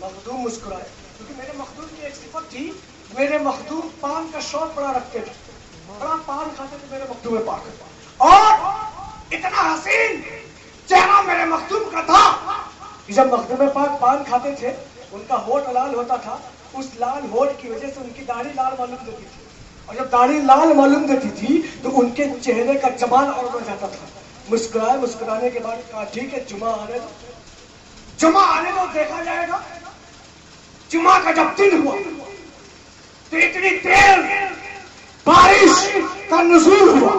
مخدوم مسکرائے، کیونکہ میرے مخدوم کی ایک صفت تھی، میرے مخدوم پان کا شوق بڑا رکھتے تھے، بڑا پان کھاتے تھے میرے مخدوم پاک، اور اتنا حسین چہرہ میرے مخدوم کا تھا کہ جب مخدوم پاک پان کھاتے تھے ان کا ہونٹ لال ہوتا تھا، اس لال ہونٹ کی وجہ سے ان کی داڑھی لال معلوم دیتی تھی، اور جب داڑھی لال معلوم دیتی تھی تو ان کے چہرے کا جمال اور بڑھ جاتا تھا۔ مسکرائے، مسکرانے کے بعد کہا ٹھیک ہے جمعہ آنے دو، جمعہ آنے دو، دیکھا جائے گا۔ جمعہ کا جب دن ہوا تو اتنی تیز بارش کا نزول ہوا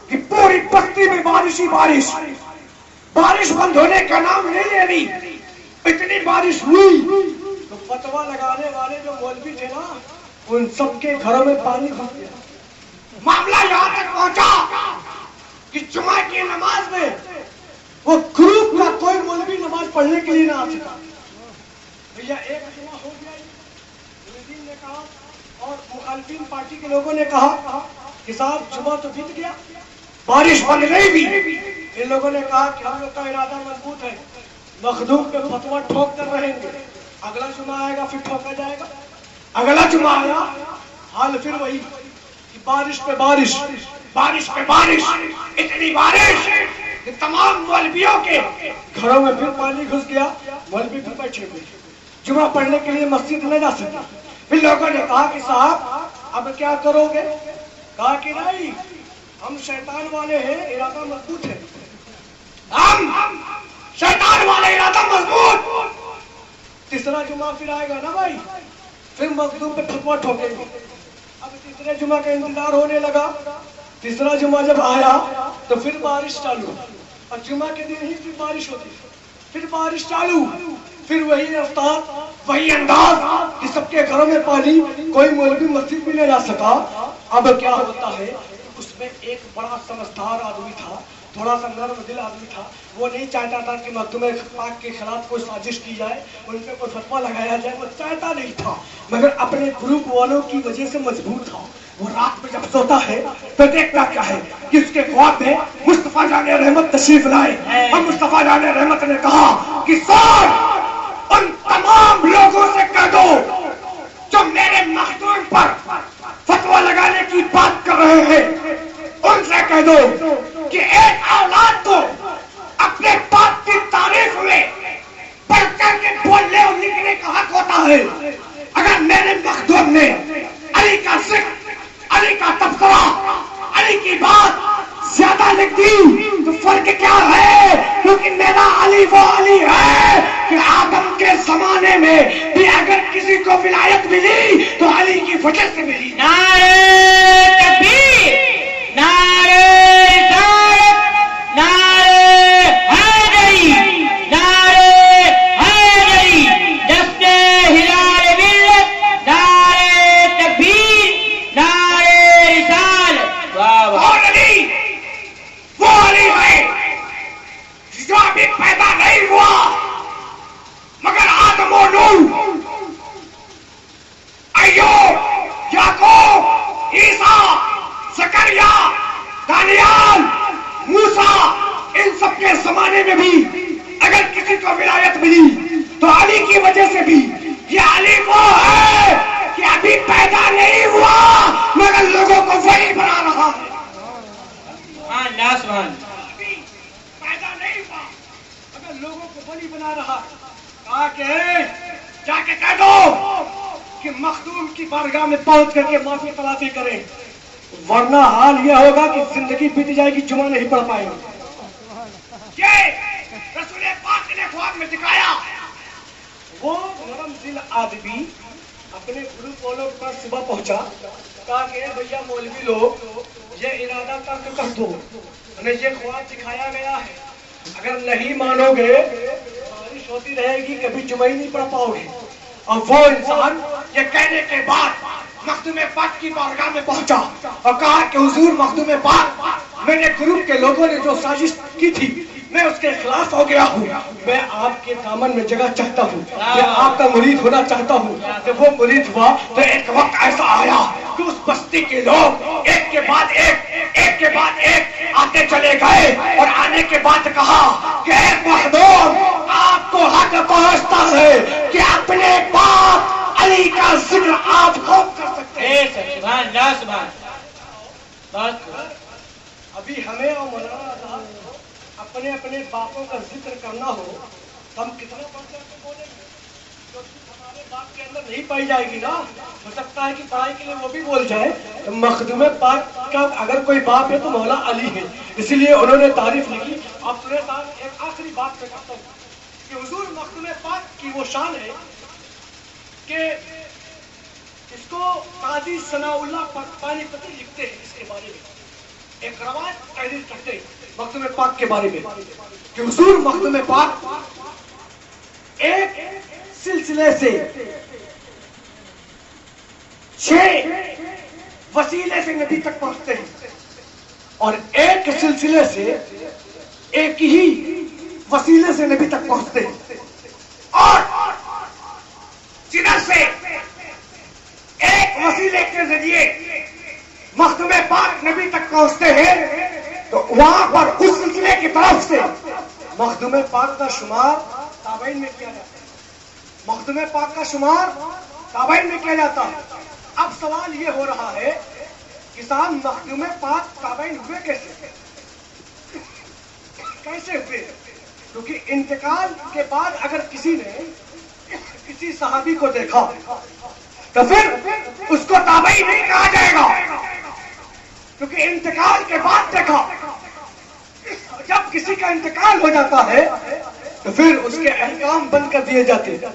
کہ پوری بستی میں بارش ہی بارش، بارش بند ہونے کا نام نہیں لے رہی، اتنی بارش ہوئی تو فتویٰ لگانے والے جو مولوی تھے نا ان سب کے گھروں میں پانی گھس گیا۔ معاملہ یہاں تک پہنچا کہ جمعہ کی نماز میں وہ گروپ کا کوئی مولوی نماز پڑھنے کے لیے نہ آ سکا۔ بھیا ایک جمعہ ہو گیا، مولوی نے کہا اور مخالفین پارٹی کے لوگوں نے کہا کہ صاحب جمعہ تو بیت گیا، بارش بند نہیں بھی۔ ان لوگوں نے کہا کہ ہم لوگ کا ارادہ مضبوط ہے، مخدوم پہ فتویٰ ٹھوک کر رہیں گے، اگلا جمعہ آئے گا پھر ٹھوکا جائے گا۔ اگلا جمعہ آیا، حال پھر وہی کہ بارش پہ بارش، بارش پہ بارش، اتنی بارش کہ تمام مولویوں کے گھروں میں پھر پانی گھس گیا، مولوی پھر بیٹھے ہوئے، جمعہ پڑھنے کے لیے مسجد نہ جا سکے۔ پھر لوگوں نے کہا کہ صاحب اب کیا کرو گے؟ کہا کہ نہیں، ہم شیطان والے ہیں، ارادہ مضبوط ہے، ہم شیطان والے ارادہ مضبوط۔ تیسرا جمعہ پھر آئے گا نا بھائی، پھر مخدوم پہ فتویٰ ٹھوکیں گے۔ اب تیسرے جمعہ کا انتظار ہونے لگا، تیسرا جمعہ جب آیا تو پھر بارش چالو، اور جمعہ کے دن ہی پھر بارش ہوتی، پھر بارش چالو، پھر وہی رفتار، وہی انداز کہ سب کے گھروں میں پانی، کوئی مولوی مسجد بھی نہیں جا سکا۔ اب کیا ہوتا ہے، اس میں ایک بڑا سمجھدار آدمی تھا، تھوڑا سا نرم دل آدمی تھا، وہ نہیں چاہتا تھا کہ مخدوم پاک کے خلاف کوئی سازش کی جائے، ان پہ کوئی فتویٰ لگایا جائے، وہ چاہتا نہیں تھا، مگر اپنے گروپ والوں کی وجہ سے مجبور تھا۔ وہ رات میں جب سوتا ہے تو دیکھتا کیا ہے کہ اس کے خواب میں مصطفیٰ جان رحمت تشریف لائے، اور مصطفیٰ جان رحمت نے کہا کہ سوچ ان تمام لوگوں سے کہہ دو جو میرے مخدوم پر فتویٰ لگانے کی بات کر رہے ہیں، ان سے کہہ دو کہ ایک اولاد کو اپنے باپ کی تعریف میں پڑھ کر کے بولنے اور لکھنے کا حق ہوتا ہے۔ اگر میرے مخدوم نے علی کا ذکر، علی کا تذکرہ، علی کی بات زیادہ لکھ دی تو فرق کیا ہے؟ کیونکہ میرا علی وہ علی ہے کہ آدم کے زمانے میں بھی اگر کسی کو ولایت ملی تو علی کی وجہ سے ملی۔ نعرہ تکبیر، نعرہ رسالت، نعرہ حیدری، نعرہ حیدری، دست ہلال ملت، نعرہ تکبیر، نعرہ رسالت۔ واہ واہ۔ اور علی وہ علی ہے جو ابھی پیدا نہیں ہوا مگر آدم و نوح، ایوب، یعقوب، عیسیٰ، زکریا، دانیال، موسیٰ، ان سب کے زمانے میں بھی اگر کسی کو ولایت ملی تو علی کی وجہ سے بھی۔ یہ علی وہ ہے کہ ابھی پیدا نہیں ہوا مگر لوگوں کو ولی بنا رہا ہے۔ سبحان اللہ، سبحان اللہ۔ ابھی پیدا نہیں ہوا مگر لوگوں کو ولی بنا رہا ہے۔ کہا کہ جا کے کہہ دو کہ مخدوم کی بارگاہ میں پہنچ کر کے معافی طلبی کریں، ورنہ حال یہ ہوگا کہ زندگی بیت جائے گی، جمعہ نہیں پڑھ پائے گا۔ یہ رسول پاک نے خواب میں دکھایا۔ وہ نرم دل آدمی اپنے گروپ والوں پر صبح پہنچا، کہا کہ بھیا مولوی لوگ یہ ارادہ ترک کر دو، انہیں یہ خواب دکھایا گیا ہے، اگر نہیں مانو گے بارش ہوتی رہے گی، کبھی جمعہ ہی نہیں پڑھ پاؤ گے۔ اور وہ انسان یہ کہنے کے بعد مخدوم پاک کی بارگاہ میں پہنچا اور کہا کہ حضور مخدوم پاک، میرے گروپ کے لوگوں نے جو سازش کی تھی میں اس کے خلاف ہو گیا ہوں، میں آپ کے دامن میں جگہ چاہتا ہوں، میں آپ کا مرید ہونا چاہتا ہوں۔ جب وہ مرید ہوا تو ایک وقت ایسا آیا کہ اس بستی کے لوگ ایک کے بعد ایک آتے چلے گئے، اور آنے کے بعد کہا کہ اے مخدوم، آپ کو حق پہنچتا ہے کہ اپنے باپ علی کا ذکر آپ خوب کر سکتے ہیں۔ سبحان اللہ، سبحان اللہ۔ ابھی ہمیں اور مولانا آزاد اپنے اپنے باپوں کا ذکر کرنا ہو تو ہم کتنا بڑھ کر کے بولیں گے؟ جو چیز ہمارے باپ کے اندر نہیں پائی جائے گی نا، ہو سکتا ہے کہ پڑھائی کے لیے وہ بھی بول جائے۔ مخدوم پاک کا اگر کوئی باپ ہے تو مولا علی ہے، اسی لیے انہوں نے تعریف لکھی۔ آپ سنے صاحب، ایک آخری بات میں کرتا ہوں کہ حضور مخدوم پاک کی وہ شان ہے کہ اس کو قاضی ثناء اللہ پانی پتی لکھتے ہیں، اس کے بارے میں ایک روایت تحریر کرتے ہیں مخدوم پاک کے بارے میں کہ حضور مخدوم پاک ایک سلسلے سے 6 وسیلے سے نبی تک پہنچتے ہیں، اور ایک سلسلے سے ایک ہی وسیلے سے نبی تک پہنچتے ہیں، اور جدھر سے ایک وسیلے کے ذریعے مخدوم پاک نبی تک پہنچتے ہیں تو وہاں پر اس سلسلے کی طرف سے مخدوم پاک کا شمار تابعین میں کیا جاتا ہے، مخدوم پاک کا شمار تابعین میں کیا جاتا ہے۔ اب سوال یہ ہو رہا ہے کہ صاحب مخدوم پاک تابعین ہوئے کیسے ہوئے؟ کیونکہ انتقال کے بعد اگر کسی نے کسی صحابی کو دیکھا تو پھر اس کو تابعی نہیں کہا جائے گا، کیونکہ انتقال کے بعد دیکھا۔ جب کسی کا انتقال ہو جاتا ہے تو پھر اس کے احکام بند کر دیے جاتے ہیں۔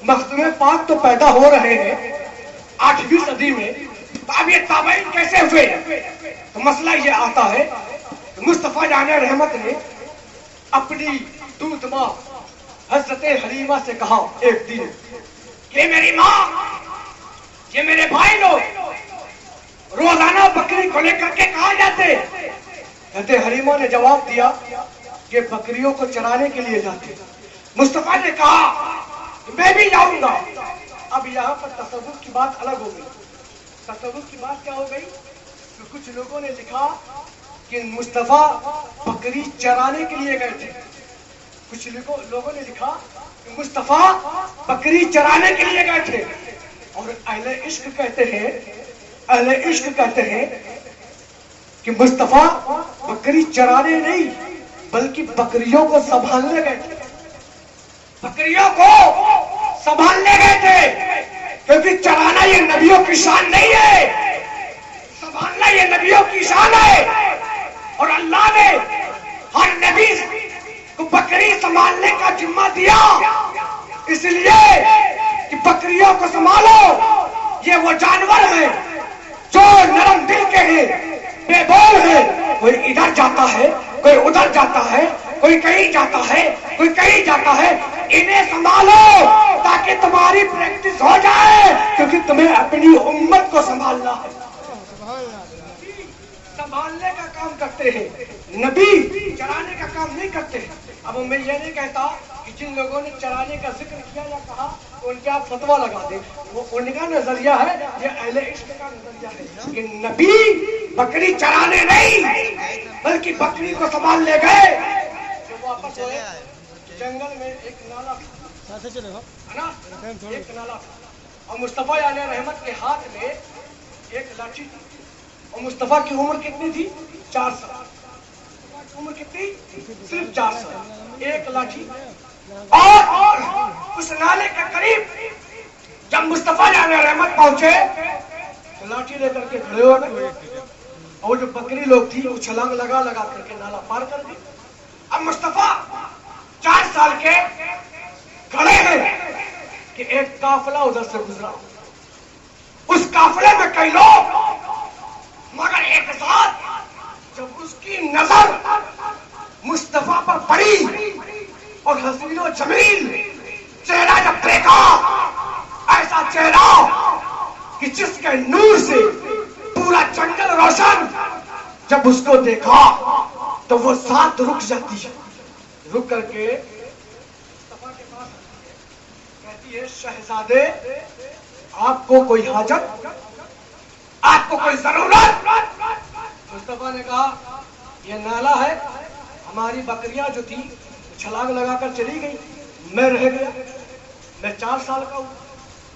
مخدوم پاک تو پیدا ہو رہے ہیں 8ویں صدی میں، تو اب یہ تابعین کیسے ہوئے؟ تو مسئلہ یہ آتا ہے کہ مصطفیٰ جان رحمت نے اپنی دودھ ماں حضرت حلیمہ سے کہا ایک دن کہ میری ماں، یہ میرے بھائی لوگ روزانہ بکری کو لے کر کے کہاں جاتے؟ کہتے حلیمہ نے جواب دیا کہ بکریوں کو چرانے کے لیے جاتے۔ مصطفیٰ نے کہا میں بھی جاؤں گا۔ اب یہاں پر تصوف کی بات الگ ہو گئی تصور کی بات کیا ہو گئی کہ کچھ لوگوں نے لکھا کہ مصطفیٰ بکری چرانے کے لیے گئے تھے. کچھ لوگوں نے لکھا کہ مصطفیٰ بکری چرانے کے لیے گئے تھے. اور اہل عشق کہتے ہیں کہ مصطفیٰ بکری چرانے نہیں بلکہ بکریوں کو سنبھالنے گئے تھے. بکریوں کو سنبھالنے گئے تھے کیونکہ چرانا یہ نبیوں کی شان نہیں ہے, سنبھالنا یہ نبیوں کی شان ہے. اور اللہ نے ہر نبی کو بکری سنبھالنے کا ذمہ دیا اس لیے کہ بکریوں کو سنبھالو. یہ وہ جانور ہیں جو نرم دل کے ہیں, بے بول ہیں. کوئی ادھر جاتا ہے, کوئی ادھر جاتا ہے, کوئی کہیں جاتا ہے, کوئی کہیں جاتا ہے. انہیں سنبھالو تاکہ تمہاری پریکٹس ہو جائے, کیونکہ تمہیں اپنی امت کو سنبھالنا ہے. سنبھالنے کا کام کرتے ہیں, نبی چرانے کا کام نہیں کرتے. اب میں یہ نہیں کہتا کہ جن لوگوں نے چرانے کا ذکر کیا یا کہا ان کے آپ فتویٰ لگا دیں, وہ ان کا نظریہ ہے, یہ اہل عشق کا نظریہ ہے کہ نبی بکری چرانے نہیں بلکہ بکری کو سنبھالنے گئے. جب واپس ہوئے جنگل میں ایک نالا تھا, ایک نالا تھا, اور مصطفیٰ علیہ رحمت کے ہاتھ میں ایک لاٹھی تھی. اور مصطفیٰ کی عمر کتنی تھی؟ 4 سال. عمر کتنی؟ صرف 4 سال. ایک لاٹھی. اور اس نالے کے قریب جب مصطفیٰ علیہ رحمت پہنچے تو لاٹھی لے کر کے کھڑے ہو گئے, اور جو بکری لوگ تھی وہ چھلانگ لگا کر کے نالا پار کر دی. اب مصطفیٰ 4 سال کے کھڑے ہیں کہ ایک قافلہ ادھر سے گزرا. اس قافلے میں کئی لوگ, مگر ایک ساتھ جب اس کی نظر مصطفیٰ پر پڑی اور حسین و جمیل چہرہ جب دیکھا, ایسا چہرہ کہ جس کے نور سے پورا جنگل روشن, جب اس کو دیکھا تو وہ ساتھ رک جاتی ہے. رک کر کے مصطفیٰ کے پاس کہتی ہے, شہزادے آپ کو کوئی حاجت, آپ کو کوئی ضرورت؟ مصطفیٰ نے کہا یہ نالا ہے, ہماری بکریاں جو تھی چھلانگ لگا کر چلی گئی, میں رہ گیا, میں 4 سال کا ہوں,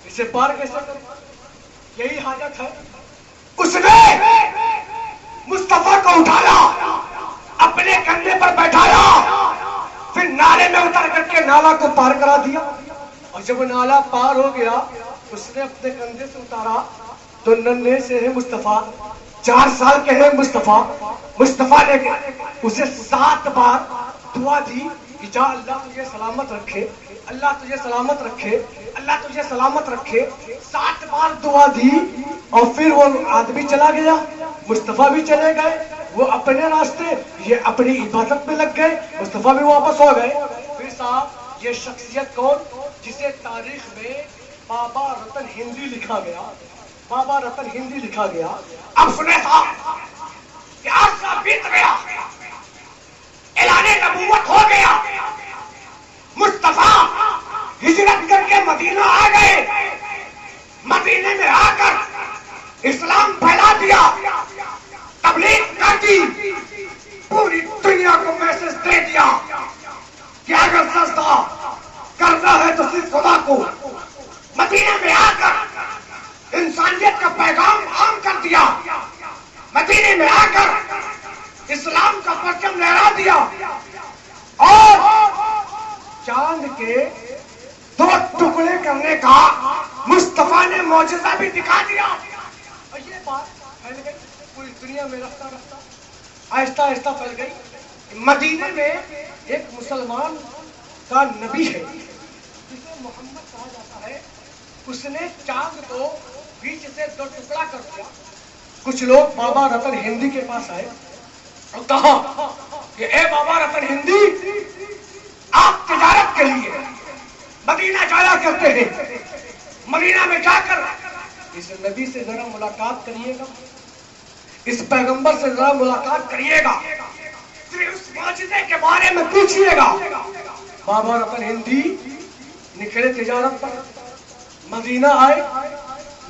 اسے پار کیسے کروں, یہی حاجت ہے. اس نے مصطفیٰ کو اٹھایا, اپنے کندھے پر بیٹھایا, پھر نالے میں اتر کر کے نالا کو پار کرا دیا. اور جب نالا پار ہو گیا اس نے اپنے کندھے سے اتارا تو ننھے سے ہے مصطفیٰ, 4 سال کے ہیں مصطفیٰ. مصطفیٰ نے اسے 7 بار دعا دی کہ جا اللہ تجھے سلامت رکھے, اللہ تجھے سلامت رکھے, اللہ تجھے سلامت رکھے. 7 بار دعا دی اور پھر وہ آدمی چلا گیا, مصطفیٰ بھی چلے گئے, وہ اپنے راستے, یہ اپنی عبادت میں لگ گئے, مصطفیٰ بھی واپس ہو گئے. پھر صاحب یہ شخصیت کون, جسے تاریخ میں بابا رتن ہندی لکھا گیا, بابا رتن ہندی لکھا گیا. اب سنے صاحب کہ عرصہ بیت گیا, اعلان نبوت ہو گیا, مصطفیٰ ہجرت کر کے مدینہ آ گئے. مدینے میں آ کر اسلام پھیلا دیا, تبلیغ کر دی, پوری دنیا کو میسج دے دیا کہ اگر سجدہ کرنا ہے تو صرف خدا کو. مدینے میں آ کر انسانیت کا پیغام عام کر دیا, مدینے میں آ کر اسلام کا پرچم لہرا دیا, اور چاند کے 2 ٹکڑے کرنے کا مصطفیٰ نے معجزہ بھی دکھا دیا. اور یہ بات پھیل گئی پوری دنیا میں, رفتہ رفتہ آہستہ آہستہ پھیل گئی. مدینے میں ایک مسلمان کا نبی ہے جسے محمد کہا جاتا ہے, اس نے چاند کو بیچ سے 2 ٹکڑا کر دیا. کچھ لوگ بابا رتن ہندی کے پاس آئے اور کہا کہ اے بابا رتن ہندی, آپ تجارت کے لیے مدینہ جایا کرتے ہیں, مدینہ میں جا کر اس نبی سے ذرا ملاقات کریے گا, اس پیغمبر سے ذرا ملاقات کریے گا, پھر اس معجزے کے بارے میں پوچھیے گا. بابا رتن ہندی نکلے تجارت پر, مدینہ آئے,